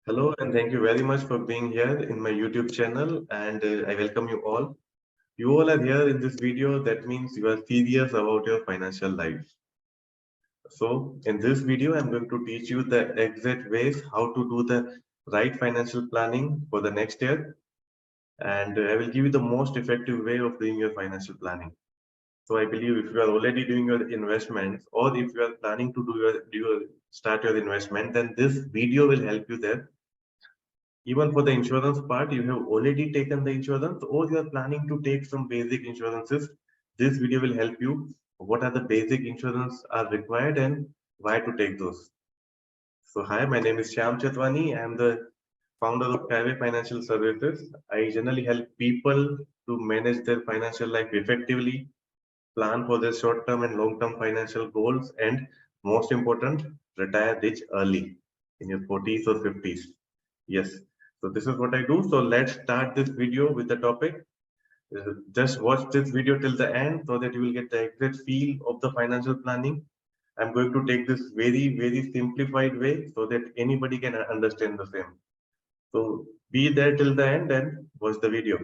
Hello, and thank you very much for being here in my YouTube channel. And I welcome you all. You all are here in this video. That means you are serious about your financial life. So, in this video, I'm going to teach you the exact ways how to do the right financial planning for the next year. And I will give you the most effective way of doing your financial planning. So, I believe if you are already doing your investments, or if you are planning to start your investment, then this video will help you there. Even for the insurance part, you have already taken the insurance or you are planning to take some basic insurances. This video will help you. What are the basic insurance are required and why to take those. So hi, my name is Shyam Chetwani. I am the founder of Private Financial Services. I generally help people to manage their financial life effectively, plan for their short-term and long-term financial goals, and most important, retire rich early in your 40s or 50s. Yes, so this is what I do. So let's start this video with the topic. Just watch this video till the end so that you will get the exact feel of the financial planning. I'm going to take this very simplified way so that anybody can understand the same. So be there till the end and watch the video.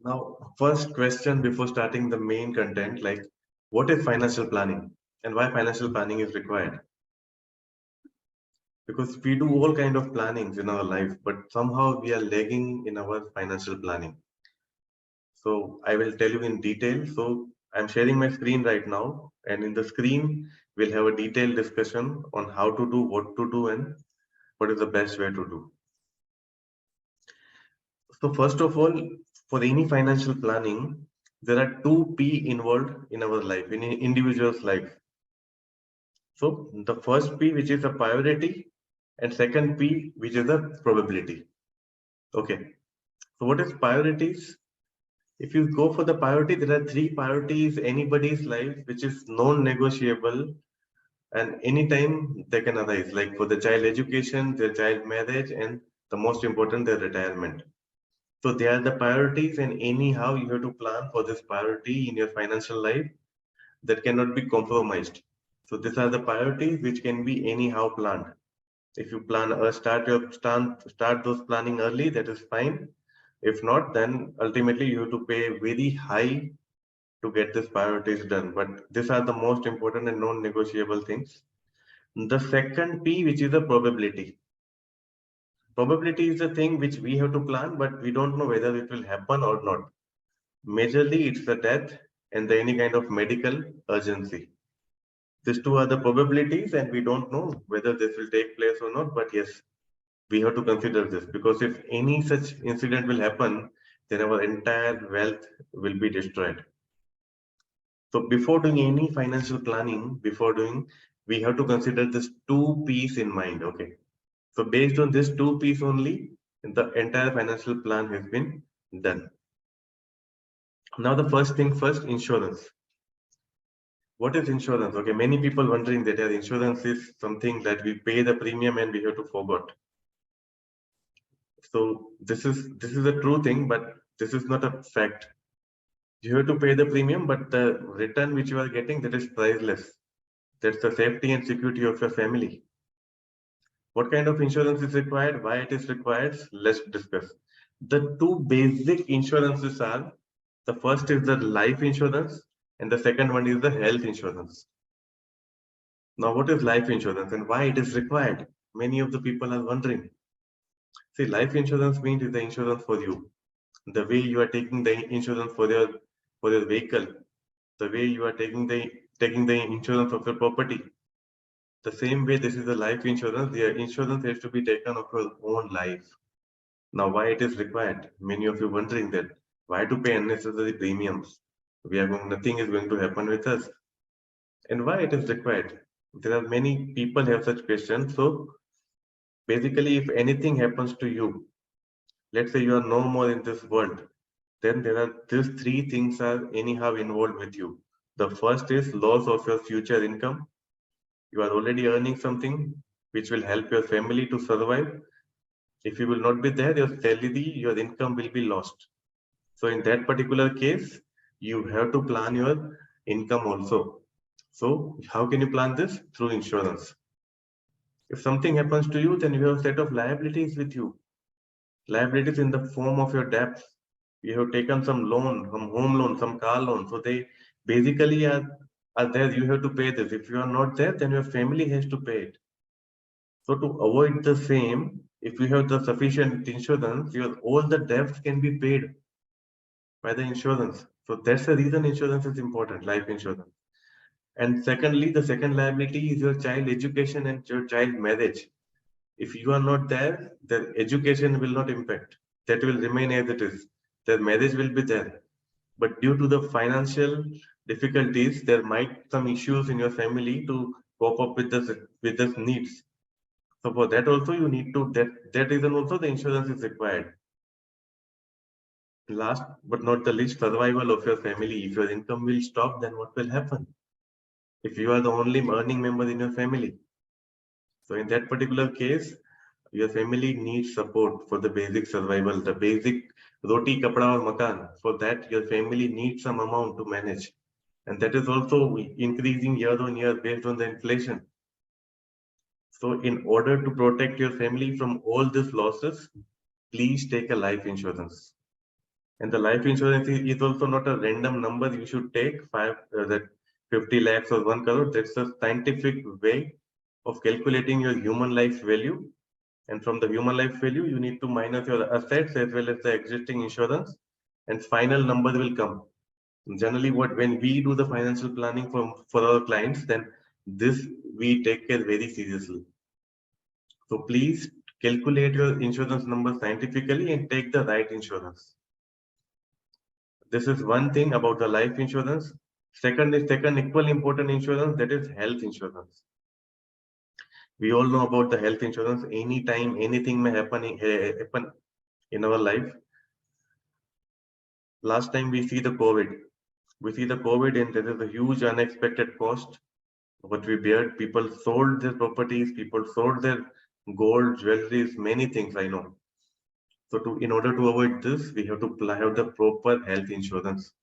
Now, first question before starting the main content, like what is financial planning and why financial planning is required? Because we do all kind of plannings in our life, but somehow we are lagging in our financial planning. So I will tell you in detail. So I'm sharing my screen right now, and in the screen we'll have a detailed discussion on how to do, what to do, and what is the best way to do. So first of all, for any financial planning, there are two P involved in our life, in an individual's life. So the first P, which is a priority, and second P, which is a probability. Okay. So what is priorities? If you go for the priority, there are three priorities anybody's life, which is non-negotiable, and anytime they can arise. Like for the child education, their child marriage, and the most important, their retirement. So they are the priorities, and anyhow you have to plan for this priority in your financial life that cannot be compromised. So these are the priorities which can be anyhow planned. If you plan start those planning early, that is fine. If not, then ultimately you have to pay very high to get these priorities done. But these are the most important and non-negotiable things. The second P, which is the probability. Probability is the thing which we have to plan, but we don't know whether it will happen or not. Majorly, it's the death and the any kind of medical urgency. These two are the probabilities, and we don't know whether this will take place or not. But yes, we have to consider this because if any such incident will happen, then our entire wealth will be destroyed. So before doing any financial planning, we have to consider this two P's in mind. Okay. So based on this two P's only, the entire financial plan has been done. Now the first thing first, insurance. What is insurance? Okay, many people wondering that insurance is something that we pay the premium and we have to forget. So this is a true thing, but this is not a fact. You have to pay the premium, but the return which you are getting, that is priceless. That's the safety and security of your family. What kind of insurance is required? Why it is required? Let's discuss. The two basic insurances are, the first is the life insurance and the second one is the health insurance. Now, what is life insurance and why it is required? Many of the people are wondering. See, life insurance means is the insurance for you. The way you are taking the insurance for your vehicle, the way you are taking the insurance of your property. The same way this is the life insurance, the insurance has to be taken of your own life. Now, why it is required? Many of you wondering that why to pay unnecessary premiums? Nothing is going to happen with us. And why it is required? There are many people have such questions. So basically, if anything happens to you, let's say you are no more in this world, then there are these three things are anyhow involved with you. The first is loss of your future income. You are already earning something which will help your family to survive. If you will not be there, your salary, your income will be lost. So in that particular case, you have to plan your income also. So how can you plan this? Through insurance. If something happens to you, then you have a set of liabilities with you. Liabilities in the form of your debts. You have taken some loan, some home loan, some car loan. So they basically are there. You have to pay this. If you are not there, then your family has to pay it. So to avoid the same, if you have the sufficient insurance, your all the debts can be paid by the insurance. So that's the reason insurance is important, life insurance. And secondly, the second liability is your child education and your child marriage. If you are not there, their education will not impact. That will remain as it is. Their marriage will be there. But due to the financial difficulties, there might some issues in your family to cope up with this needs. So for that also you need to that reason also the insurance is required. Last but not the least, survival of your family. If your income will stop, then what will happen? If you are the only earning member in your family. So in that particular case, your family needs support for the basic survival, the basic roti, kapda or makan. For that, your family needs some amount to manage. And that is also increasing year on year based on the inflation. So in order to protect your family from all these losses, please take a life insurance. And the life insurance is also not a random number you should take, that 50 lakhs or 1 crore. That's a scientific way of calculating your human life value. And from the human life value, you need to minus your assets as well as the existing insurance, and final number will come. Generally, when we do the financial planning for our clients, then this we take care very seriously. So please calculate your insurance number scientifically and take the right insurance. This is one thing about the life insurance. Second equally important insurance, that is health insurance. We all know about the health insurance. Anytime anything may happen in our life. Last time we see the COVID. We see the COVID and there is a huge unexpected cost. What we bear, people sold their properties, people sold their gold, jewelries, many things I know. So in order to avoid this, we have to have the proper health insurance.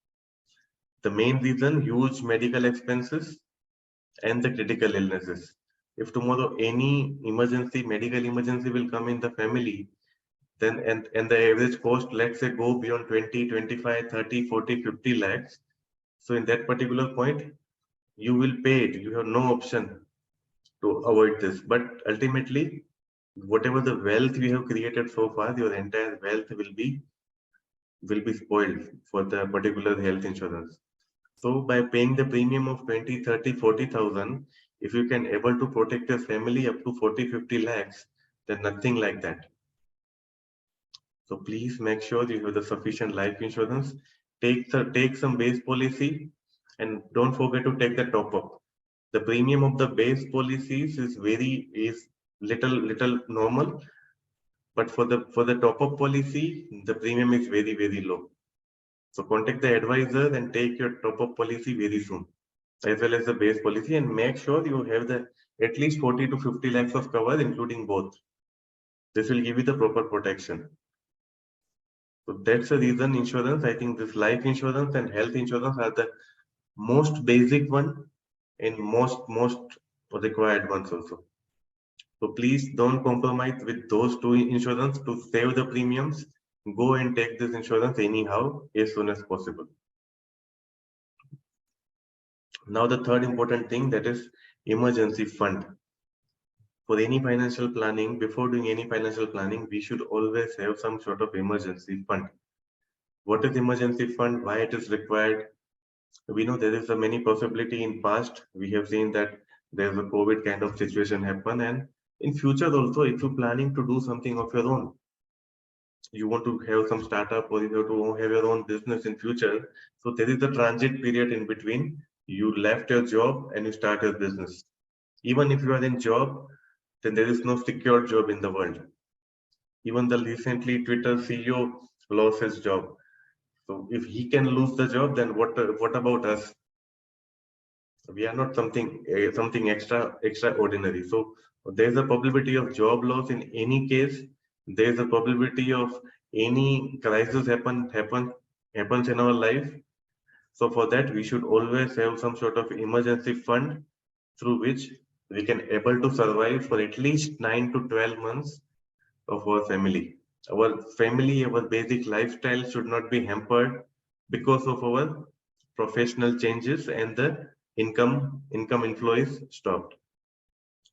The main reason, huge medical expenses and the critical illnesses. If tomorrow any medical emergency will come in the family, then and the average cost, let's say, go beyond 20, 25, 30, 40, 50 lakhs. So in that particular point, you will pay it. You have no option to avoid this. But ultimately, whatever the wealth you have created so far, your entire wealth will be spoiled for the particular health insurance. So by paying the premium of 20, 30, 40,000, if you can able to protect your family up to 40, 50 lakhs, then nothing like that. So please make sure you have the sufficient life insurance. Take some base policy and don't forget to take the top up. The premium of the base policies is little normal, but for the top up policy, the premium is very low. So contact the advisor and take your top up policy very soon, as well as the base policy, and make sure you have the at least 40 to 50 lakhs of cover, including both. This will give you the proper protection. So that's the reason insurance, I think this life insurance and health insurance are the most basic one and most required ones also. So please don't compromise with those two insurance to save the premiums. Go and take this insurance anyhow as soon as possible. Now the third important thing, that is emergency fund. For any financial planning, before doing any financial planning, we should always have some sort of emergency fund. What is emergency fund? Why it is required? We know there is a many possibility in past. We have seen that there's a COVID kind of situation happen, and in future also, if you're planning to do something of your own, you want to have some startup or you have to have your own business in future. So there is a transit period in between. You left your job and you start your business. Even if you are in job, then there is no secure job in the world. Even the recently Twitter CEO lost his job. So if he can lose the job, then what about us? We are not something extraordinary. So there's a probability of job loss in any case. There's a probability of any crisis happens in our life. So for that, we should always have some sort of emergency fund through which we can able to survive for at least 9 to 12 months of our family. Our basic lifestyle should not be hampered because of our professional changes and the income inflow is stopped.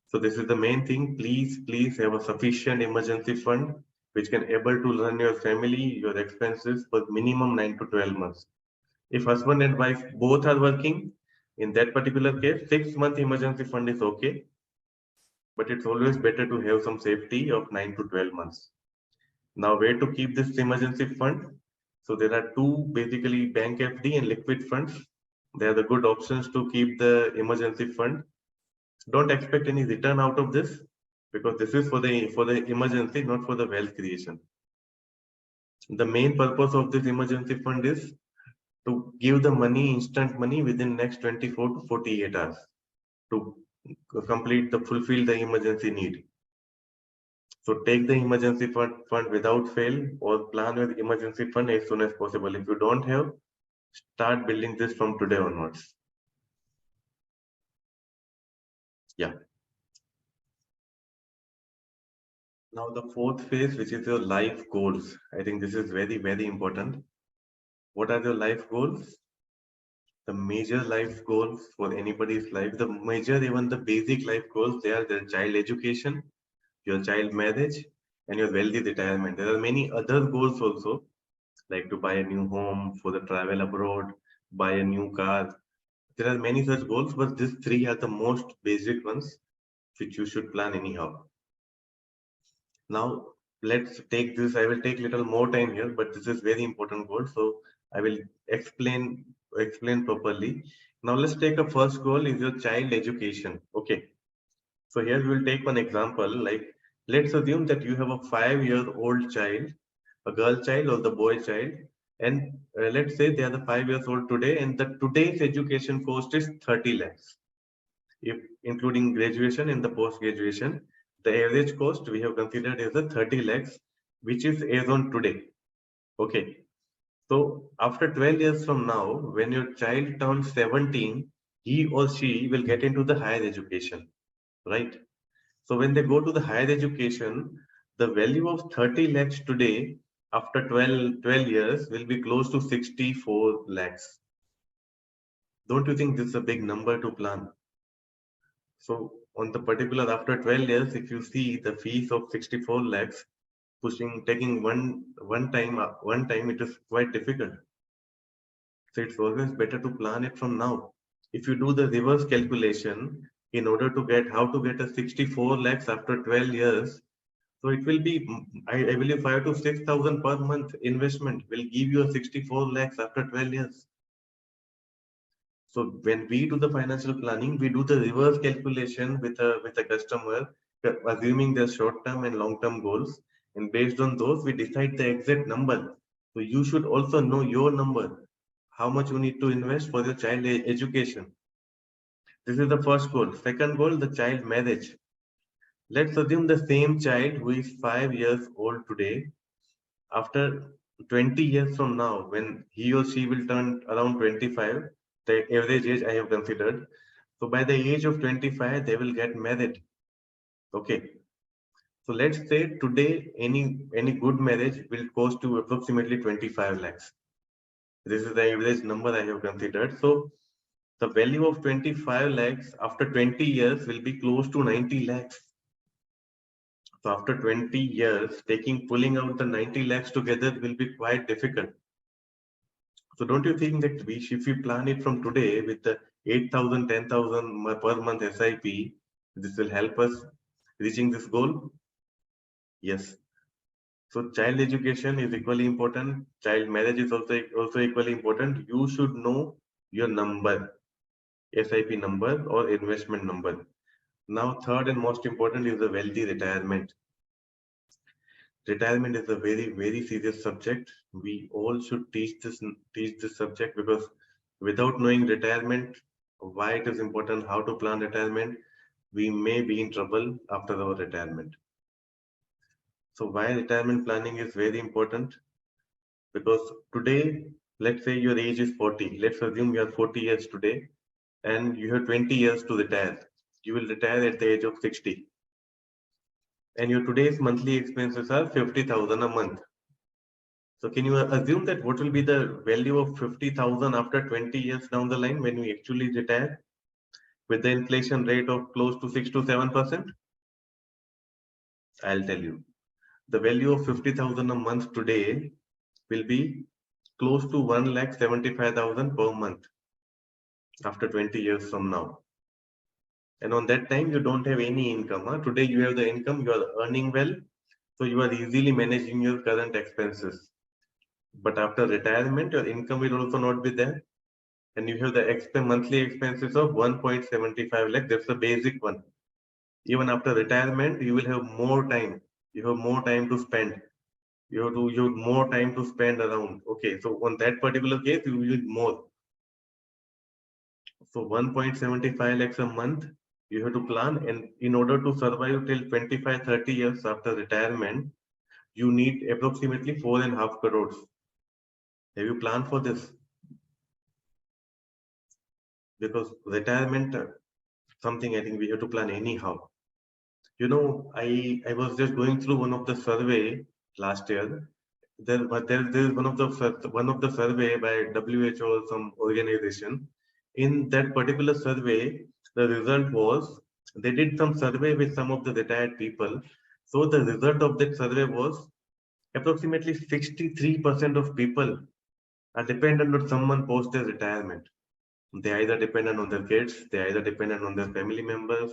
So this is the main thing. Please have a sufficient emergency fund which can able to run your family, your expenses for minimum 9 to 12 months. If husband and wife both are working, in that particular case, 6 month emergency fund is okay, but it's always better to have some safety of 9 to 12 months. Now, where to keep this emergency fund? So there are two basically bank FD and liquid funds. They are the good options to keep the emergency fund. Don't expect any return out of this because this is for the emergency, not for the wealth creation. The main purpose of this emergency fund is to give the money, instant money within next 24 to 48 hours to fulfill the emergency need. So take the emergency fund without fail or plan with emergency fund as soon as possible. If you don't have, start building this from today onwards. Yeah. Now the fourth phase, which is your life goals. I think this is very, very important. What are your life goals? The major life goals for anybody's life, the major, even the basic life goals, they are their child education, your child marriage, and your wealthy retirement. There are many other goals also, like to buy a new home, for the travel abroad, buy a new car. There are many such goals, but these three are the most basic ones which you should plan anyhow. Now let's take this. I will take little more time here, but this is very important goal. So I will explain properly. Now let's take a first goal is your child education. Okay. So here we will take one example. Like let's assume that you have a 5-year-old child, a girl child or the boy child, and let's say they are the 5 years old today, and the today's education cost is 30 lakhs if including graduation and the post graduation. The average cost we have considered is the 30 lakhs, which is as on today. Okay. So after 12 years from now, when your child turns 17, he or she will get into the higher education, right? So when they go to the higher education, the value of 30 lakhs today after 12 years will be close to 64 lakhs. Don't you think this is a big number to plan? So on the particular after 12 years, if you see the fees of 64 lakhs, taking one time, it is quite difficult. So it's always better to plan it from now. If you do the reverse calculation in order to get how to get a 64 lakhs after 12 years, so it will be I believe 5 to 6,000 per month investment will give you a 64 lakhs after 12 years. So when we do the financial planning, we do the reverse calculation with a customer, assuming their short-term and long-term goals, and based on those, we decide the exact number. So you should also know your number, how much you need to invest for your child education. This is the first goal. Second goal, the child marriage. Let's assume the same child who is 5 years old today, after 20 years from now, when he or she will turn around 25, the average age I have considered. So by the age of 25, they will get married. Okay. So let's say today any good marriage will cost you approximately 25 lakhs. This is the average number I have considered. So the value of 25 lakhs after 20 years will be close to 90 lakhs. So after 20 years, pulling out the 90 lakhs together will be quite difficult. So don't you think that if we plan it from today with the 8,000, 10,000 per month SIP, this will help us reaching this goal? Yes. So child education is equally important. Child marriage is also equally important. You should know your number, SIP number or investment number. Now, third and most important is the wealthy retirement. Retirement is a very, very serious subject. We all should teach this subject because without knowing retirement, why it is important, how to plan retirement, we may be in trouble after our retirement. So why retirement planning is very important? Because today, let's say your age is 40. Let's assume you are 40 years today and you have 20 years to retire. You will retire at the age of 60. And your today's monthly expenses are 50,000 a month. So can you assume that what will be the value of 50,000 after 20 years down the line when we actually retire with the inflation rate of close to 6 to 7%? I'll tell you. The value of 50,000 a month today will be close to 1,75,000 per month after 20 years from now. And on that time, you don't have any income. Huh? Today, you have the income, you are earning well, so you are easily managing your current expenses. But after retirement, your income will also not be there. And you have the monthly expenses of 1.75 lakh. That's the basic one. Even after retirement, you will have more time. You have more time to spend. You have more time to spend around. Okay, so on that particular case, you will need more. So 1.75 lakhs a month, you have to plan. And in order to survive till 25, 30 years after retirement, you need approximately 4.5 crores. Have you planned for this? Because retirement, something I think we have to plan anyhow. You know, I was just going through one of the survey last year. There is one of the survey by WHO or some organization. In that particular survey, the result was they did some survey with some of the retired people. So the result of that survey was approximately 63% of people are dependent on someone post their retirement. They either dependent on their kids, they either dependent on their family members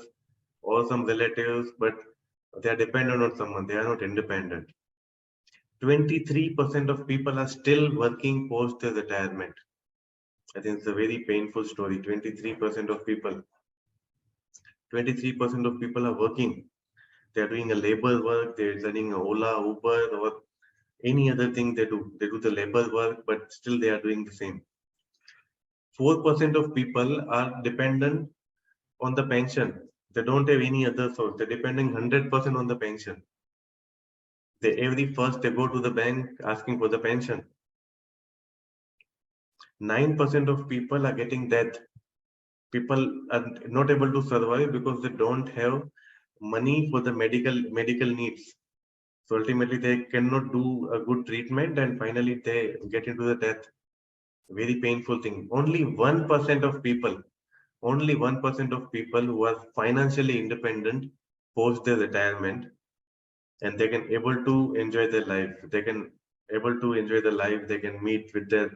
or some relatives, but they are dependent on someone. They are not independent. 23% of people are still working post their retirement. I think it's a very painful story. 23% of people are working. They're doing a labor work, they're running a Ola, Uber, or any other thing they do. They do the labor work, but still they are doing the same. 4% of people are dependent on the pension. They don't have any other source. They're depending 100% on the pension. Every first they go to the bank asking for the pension. 9% of people are getting death. People are not able to survive because they don't have money for the medical needs. So ultimately they cannot do a good treatment and finally they get into the death. Very painful thing. Only 1% of people who are financially independent post their retirement, and they can able to enjoy their life. They can able to enjoy the life. They can meet with their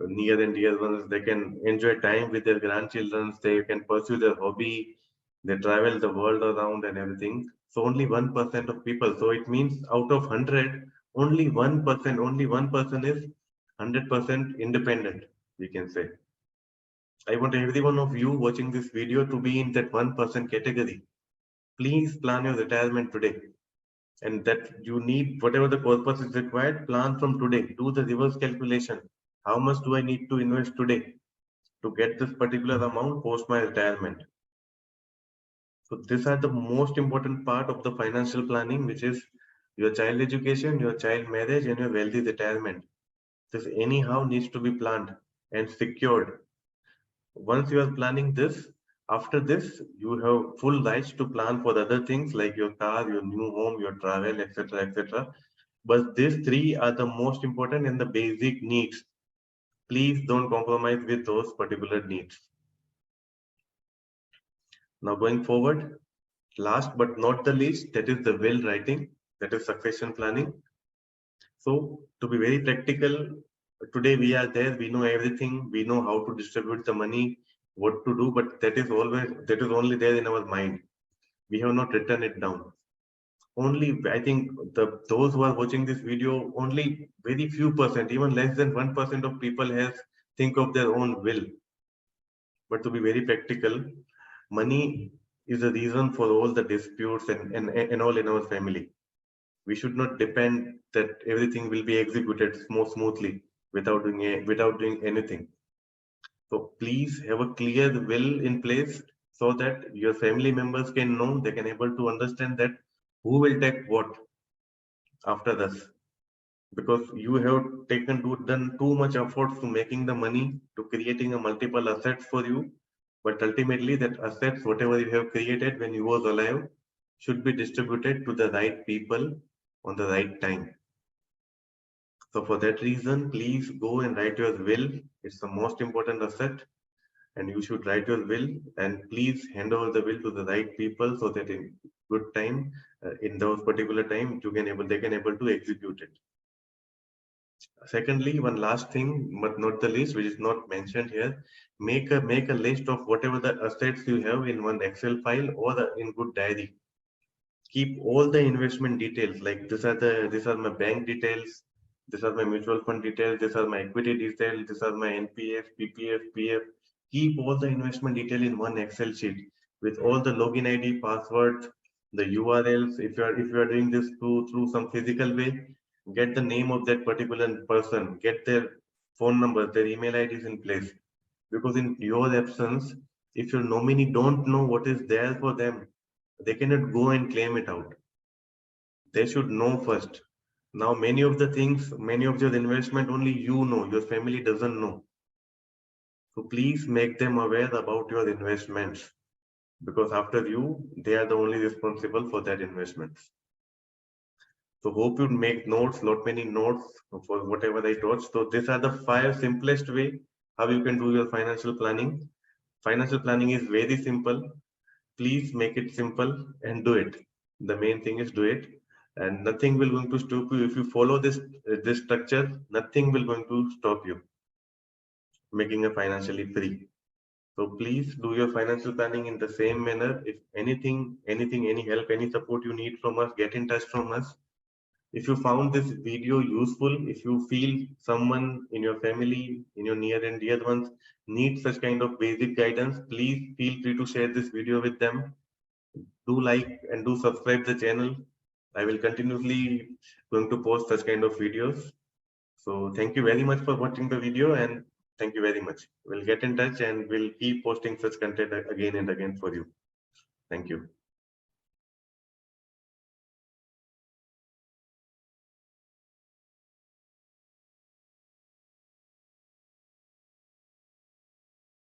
near and dear ones. They can enjoy time with their grandchildren. They can pursue their hobby. They travel the world around and everything. So only 1% of people. So it means out of 100, only 1% is 100% independent, we can say. I want every one of you watching this video to be in that 1% category. Please plan your retirement today. And that you need whatever the purpose is required, plan from today. Do the reverse calculation. How much do I need to invest today to get this particular amount post my retirement? So these are the most important part of the financial planning, which is your child education, your child marriage, and your wealthy retirement. This anyhow needs to be planned and secured. Once you are planning this, after this, you have full rights to plan for other things like your car, your new home, your travel, etc., etc. But these three are the most important and the basic needs. Please don't compromise with those particular needs. Now going forward, last but not the least, that is the will writing, that is succession planning. So to be very practical, today we are there, we know everything, we know how to distribute the money, what to do, but that is only there in our mind. We have not written it down. Only I think those who are watching this video, only very few percent, even less than 1% of people has think of their own will. But to be very practical, money is the reason for all the disputes and all in our family. We should not depend that everything will be executed more smoothly without doing anything. So please have a clear will in place so that your family members can know, they can able to understand that who will take what after this. Because you have done too much efforts to making the money to creating a multiple assets for you, but ultimately that assets whatever you have created when you was alive should be distributed to the right people on the right time. So for that reason, please go and write your will. It's the most important asset, and you should write your will, and please hand over the will to the right people so that in good time, in those particular time, they can able to execute it. Secondly, one last thing, but not the least, which is not mentioned here, make a list of whatever the assets you have in one Excel file or in good diary. Keep all the investment details, like these are my bank details, these are my mutual fund details, these are my equity details, these are my NPF, PPF, PF. Keep all the investment detail in one Excel sheet with all the login ID, passwords, the URLs. If you are doing this through some physical way, get the name of that particular person, get their phone number, their email IDs in place. Because in your absence, if your nominee don't know what is there for them, they cannot go and claim it out. They should know first. Now, many of the things, many of your investment, only you know, your family doesn't know. So please make them aware about your investments because after you, they are the only responsible for their investments. So hope you make notes, lot many notes for whatever I taught. So these are the 5 simplest way how you can do your financial planning. Financial planning is very simple. Please make it simple and do it. The main thing is do it, and nothing will going to stop you if you follow this structure. Nothing will going to stop you making a financially free. So please do your financial planning in the same manner. If anything, any help, any support you need from us, get in touch from us. If you found this video useful, if you feel someone in your family, in your near and dear ones need such kind of basic guidance, please feel free to share this video with them. Do like and do subscribe the channel. I will continuously going to post such kind of videos. So thank you very much for watching the video, and thank you very much. We'll get in touch and we'll keep posting such content again and again for you. Thank you.